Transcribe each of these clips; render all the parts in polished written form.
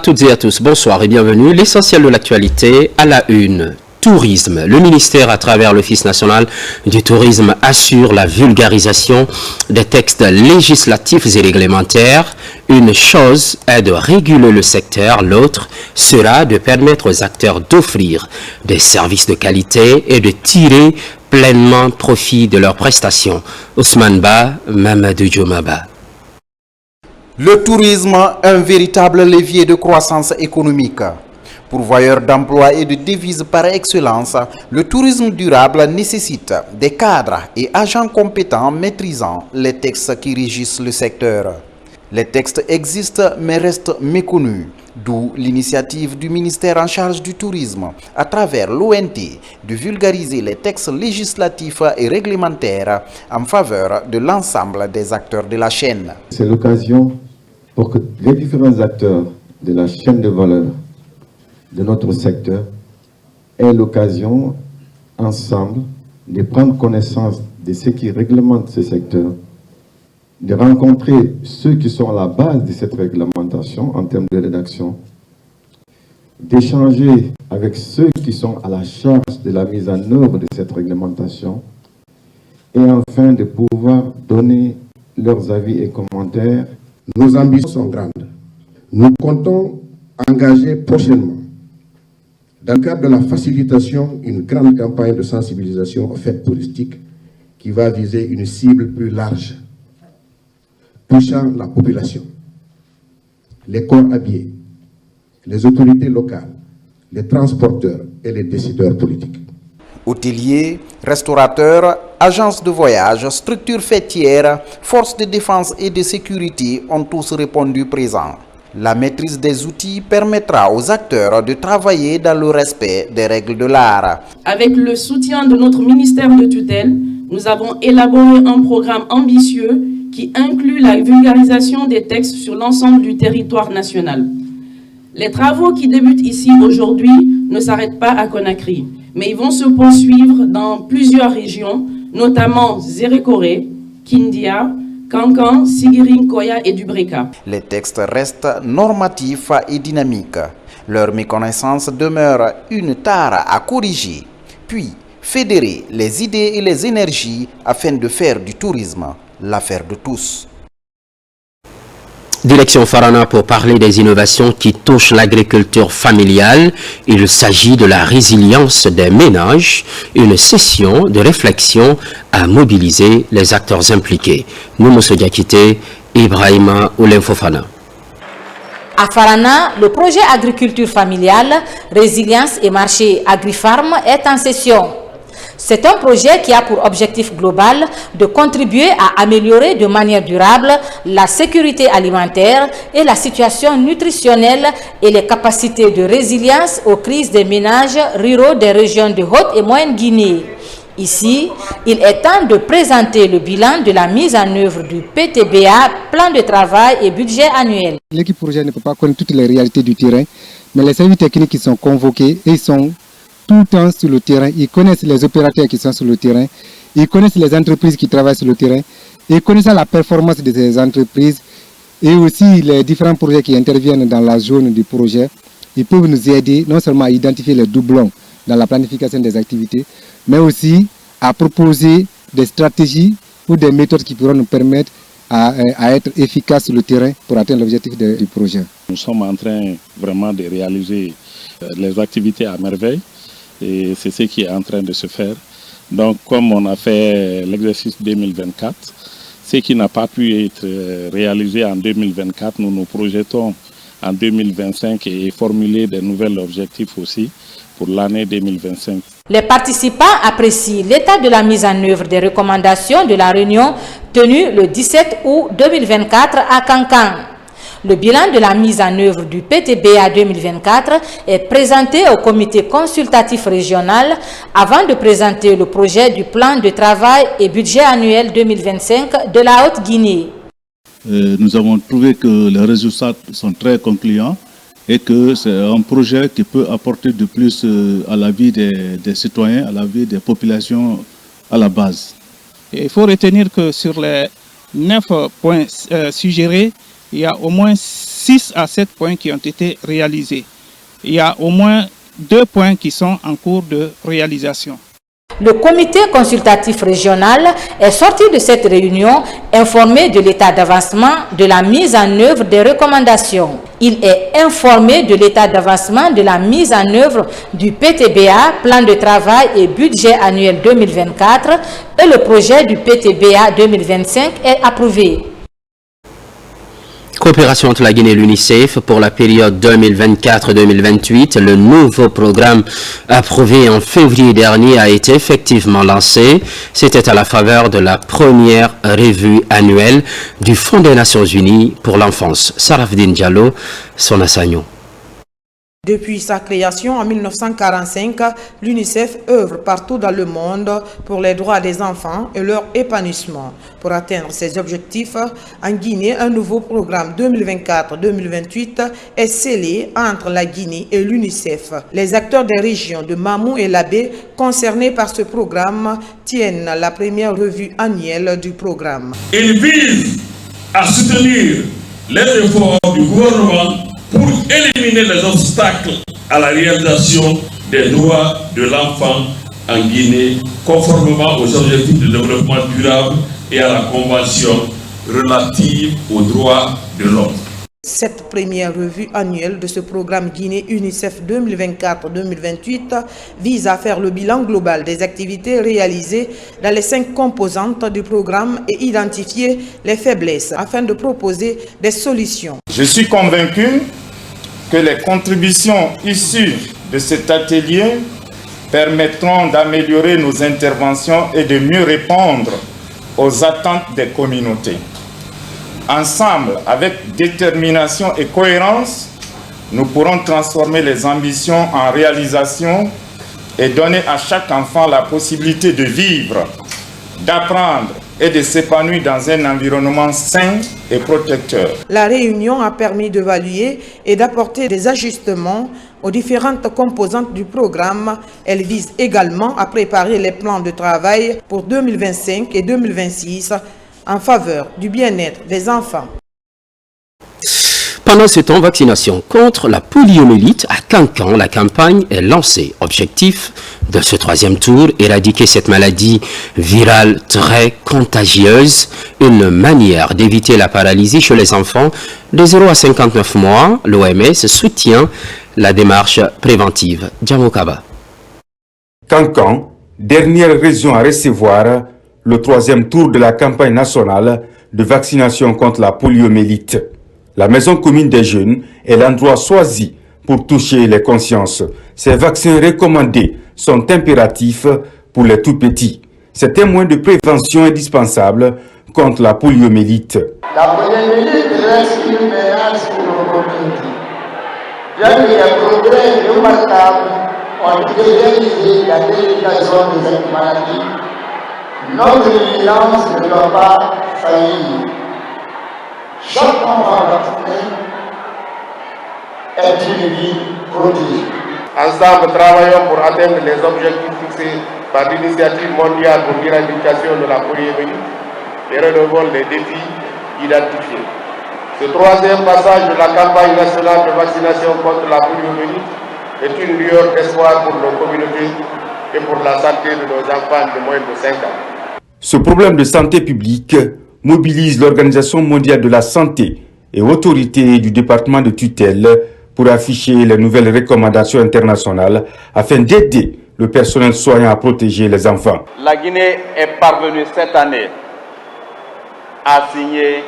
toutes et à tous, bonsoir et bienvenue. L'essentiel de l'actualité à la une. Tourisme. Le ministère, à travers l'Office national du tourisme, assure la vulgarisation des textes législatifs et réglementaires. Une chose est de réguler le secteur, l'autre sera de permettre aux acteurs d'offrir des services de qualité et de tirer pleinement profit de leurs prestations. Ousmane Ba, Mamadou Djoumaba. Le tourisme, un véritable levier de croissance économique. Pourvoyeur d'emplois et de devises par excellence, le tourisme durable nécessite des cadres et agents compétents maîtrisant les textes qui régissent le secteur. Les textes existent mais restent méconnus, d'où l'initiative du ministère en charge du tourisme, à travers l'ONT, de vulgariser les textes législatifs et réglementaires en faveur de l'ensemble des acteurs de la chaîne. C'est l'occasion pour que les différents acteurs de la chaîne de valeur de notre secteur aient l'occasion, ensemble, de prendre connaissance de ce qui réglemente ce secteur, de rencontrer ceux qui sont à la base de cette réglementation en termes de rédaction, d'échanger avec ceux qui sont à la charge de la mise en œuvre de cette réglementation et enfin de pouvoir donner leurs avis et commentaires. Nos ambitions sont grandes. Nous comptons engager prochainement, dans le cadre de la facilitation, une grande campagne de sensibilisation aux fêtes touristiques qui va viser une cible plus large, touchant la population, les corps habillés, les autorités locales, les transporteurs et les décideurs politiques. Hôteliers, restaurateurs, agences de voyage, structures fêtières, forces de défense et de sécurité ont tous répondu présents. La maîtrise des outils permettra aux acteurs de travailler dans le respect des règles de l'art. Avec le soutien de notre ministère de tutelle, nous avons élaboré un programme ambitieux qui inclut la vulgarisation des textes sur l'ensemble du territoire national. Les travaux qui débutent ici aujourd'hui ne s'arrêtent pas à Conakry, mais ils vont se poursuivre dans plusieurs régions, notamment Zérékoré, Kindia, Kankan, Sigiring, Koya et Dubreka. Les textes restent normatifs et dynamiques. Leur méconnaissance demeure une tare à corriger, puis fédérer les idées et les énergies afin de faire du tourisme l'affaire de tous. Direction Farana pour parler des innovations qui touchent l'agriculture familiale. Il s'agit de la résilience des ménages, une session de réflexion à mobiliser les acteurs impliqués. Moumousso Diakité, Ibrahima Oulenfofana. À Farana, le projet agriculture familiale, résilience et marché agri-farm est en session. C'est un projet qui a pour objectif global de contribuer à améliorer de manière durable la sécurité alimentaire et la situation nutritionnelle et les capacités de résilience aux crises des ménages ruraux des régions de Haute et Moyenne Guinée. Ici, il est temps de présenter le bilan de la mise en œuvre du PTBA, plan de travail et budget annuel. L'équipe projet ne peut pas connaître toutes les réalités du terrain, mais les services techniques qui sont convoqués, ils sont tout le temps sur le terrain, ils connaissent les opérateurs qui sont sur le terrain, ils connaissent les entreprises qui travaillent sur le terrain, ils connaissent la performance de ces entreprises et aussi les différents projets qui interviennent dans la zone du projet. Ils peuvent nous aider non seulement à identifier les doublons dans la planification des activités, mais aussi à proposer des stratégies ou des méthodes qui pourront nous permettre à être efficaces sur le terrain pour atteindre l'objectif du projet. Nous sommes en train vraiment de réaliser les activités à merveille. Et c'est ce qui est en train de se faire. Donc, comme on a fait l'exercice 2024, ce qui n'a pas pu être réalisé en 2024, nous nous projetons en 2025 et formuler de nouveaux objectifs aussi pour l'année 2025. Les participants apprécient l'état de la mise en œuvre des recommandations de la réunion tenue le 17 août 2024 à Kankan. Le bilan de la mise en œuvre du PTBA 2024 est présenté au comité consultatif régional avant de présenter le projet du plan de travail et budget annuel 2025 de la Haute-Guinée. Nous avons trouvé que les résultats sont très concluants et que c'est un projet qui peut apporter de plus à la vie des citoyens, à la vie des populations à la base. Il faut retenir que sur les 9 points suggérés, il y a au moins 6 à 7 points qui ont été réalisés. Il y a au moins 2 points qui sont en cours de réalisation. Le comité consultatif régional est sorti de cette réunion informé de l'état d'avancement de la mise en œuvre des recommandations. Il est informé de l'état d'avancement de la mise en œuvre du PTBA, plan de travail et budget annuel 2024, et le projet du PTBA 2025 est approuvé. Coopération entre la Guinée et l'UNICEF pour la période 2024-2028. Le nouveau programme approuvé en février dernier a été effectivement lancé. C'était à la faveur de la première revue annuelle du Fonds des Nations Unies pour l'enfance. Sarafdine Diallo, Sona Sagno. Depuis sa création en 1945, l'UNICEF œuvre partout dans le monde pour les droits des enfants et leur épanouissement. Pour atteindre ces objectifs, en Guinée, un nouveau programme 2024-2028 est scellé entre la Guinée et l'UNICEF. Les acteurs des régions de Mamou et Labé concernés par ce programme tiennent la première revue annuelle du programme. Il vise à soutenir les efforts du gouvernement pour éliminer les obstacles à la réalisation des droits de l'enfant en Guinée, conformément aux objectifs de développement durable et à la Convention relative aux droits de l'homme. Cette première revue annuelle de ce programme Guinée UNICEF 2024-2028 vise à faire le bilan global des activités réalisées dans les 5 composantes du programme et identifier les faiblesses afin de proposer des solutions. Je suis convaincu que les contributions issues de cet atelier permettront d'améliorer nos interventions et de mieux répondre aux attentes des communautés. Ensemble, avec détermination et cohérence, nous pourrons transformer les ambitions en réalisation et donner à chaque enfant la possibilité de vivre, d'apprendre et de s'épanouir dans un environnement sain et protecteur. La réunion a permis d'évaluer et d'apporter des ajustements aux différentes composantes du programme. Elle vise également à préparer les plans de travail pour 2025 et 2026 en faveur du bien-être des enfants. Pendant ce temps, vaccination contre la poliomyélite à Kankan, la campagne est lancée. Objectif de ce 3e tour, éradiquer cette maladie virale très contagieuse, une manière d'éviter la paralysie chez les enfants de 0 à 59 mois. L'OMS soutient la démarche préventive. Djamokaba. Kankan, dernière région à recevoir le 3e tour de la campagne nationale de vaccination contre la poliomyélite. La maison commune des jeunes est l'endroit choisi pour toucher les consciences. Ces vaccins recommandés sont impératifs pour les tout-petits. C'est un moyen de prévention indispensable contre la poliomyélite. La poliomyélite reste une menace pour nos communautés. Bien que les progrès remarquables ont été réalisés dans l'éradication de cette maladie, notre vigilance ne doit pas faillir. Chaque enfant vacciné est une vie protégée. Ensemble, travaillons pour atteindre les objectifs fixés par l'Initiative mondiale pour l'éradication de la poliomyélite et relevons les défis identifiés. Ce 3e passage de la campagne nationale de vaccination contre la poliomyélite est une lueur d'espoir pour nos communautés et pour la santé de nos enfants de moins de 5 ans. Ce problème de santé publique mobilise l'Organisation mondiale de la santé et autorités du département de tutelle pour afficher les nouvelles recommandations internationales afin d'aider le personnel soignant à protéger les enfants. La Guinée est parvenue cette année à signer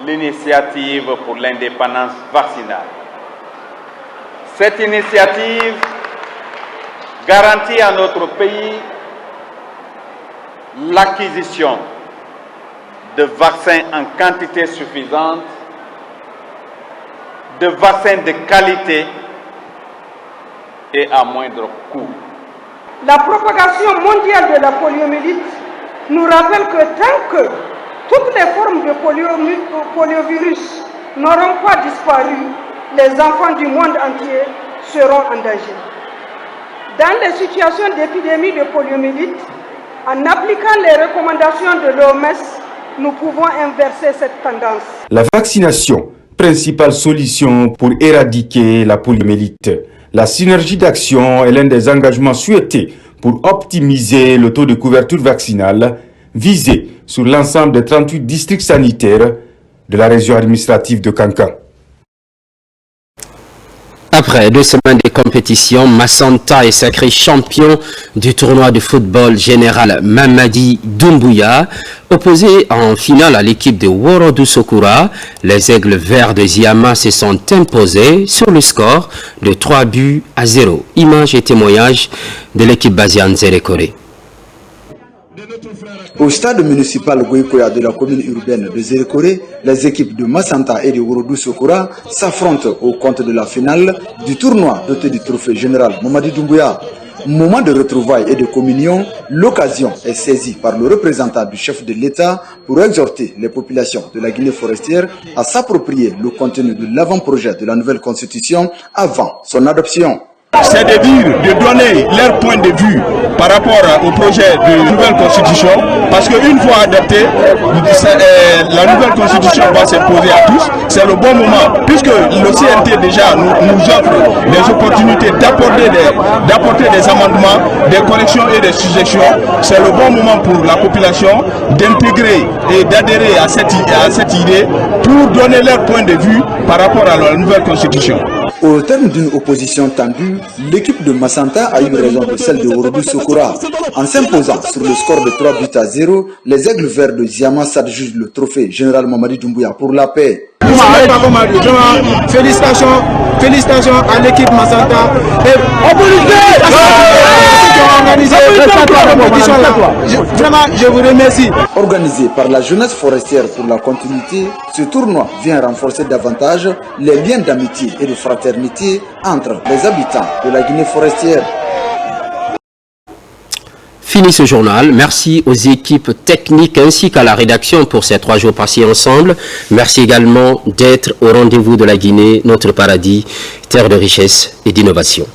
l'initiative pour l'indépendance vaccinale. Cette initiative garantit à notre pays l'acquisition de vaccins en quantité suffisante, de vaccins de qualité et à moindre coût. La propagation mondiale de la poliomyélite nous rappelle que tant que toutes les formes de poliovirus n'auront pas disparu, les enfants du monde entier seront en danger. Dans les situations d'épidémie de poliomyélite, en appliquant les recommandations de l'OMS, nous pouvons inverser cette tendance. La vaccination, principale solution pour éradiquer la poliomyélite. La synergie d'action est l'un des engagements souhaités pour optimiser le taux de couverture vaccinale visé sur l'ensemble des 38 districts sanitaires de la région administrative de Kankan. Après 2 semaines de compétition, Massanta est sacré champion du tournoi de football général Mamadi Doumbouya. Opposé en finale à l'équipe de Worodu Sokura, les aigles verts de Ziama se sont imposés sur le score de 3-0. Images et témoignages de l'équipe Bazian Zerekore. Au stade municipal Goïkoya de la commune urbaine de Zerekore, les équipes de Massanta et de Worodu Sokura s'affrontent au compte de la finale du tournoi doté du trophée général Mamadi Doumbouya. Moment de retrouvailles et de communion, l'occasion est saisie par le représentant du chef de l'État pour exhorter les populations de la Guinée forestière à s'approprier le contenu de l'avant-projet de la nouvelle constitution avant son adoption. C'est de dire, de donner leur point de vue par rapport au projet de nouvelle constitution, parce qu'une fois adoptée, la nouvelle constitution va s'imposer à tous. C'est le bon moment, puisque le CNT déjà nous offre des opportunités d'apporter des amendements, des corrections et des suggestions. C'est le bon moment pour la population d'intégrer et d'adhérer à cette idée pour donner leur point de vue par rapport à la nouvelle constitution. Au terme d'une opposition tendue, l'équipe de Massanta a eu raison de celle de Worodu Sokura. En s'imposant sur le score de 3-0, les aigles verts de Ziama s'adjugent le trophée général Mamadi Doumbouya pour la paix. Félicitations à l'équipe Massanta. Vraiment, je vous remercie. Organisé par la jeunesse forestière pour la continuité, ce tournoi vient renforcer davantage les liens d'amitié et de fraternité entre les habitants de la Guinée forestière. Fini ce journal. Merci aux équipes techniques ainsi qu'à la rédaction pour ces 3 jours passés ensemble. Merci également d'être au rendez-vous de la Guinée, notre paradis, terre de richesse et d'innovation.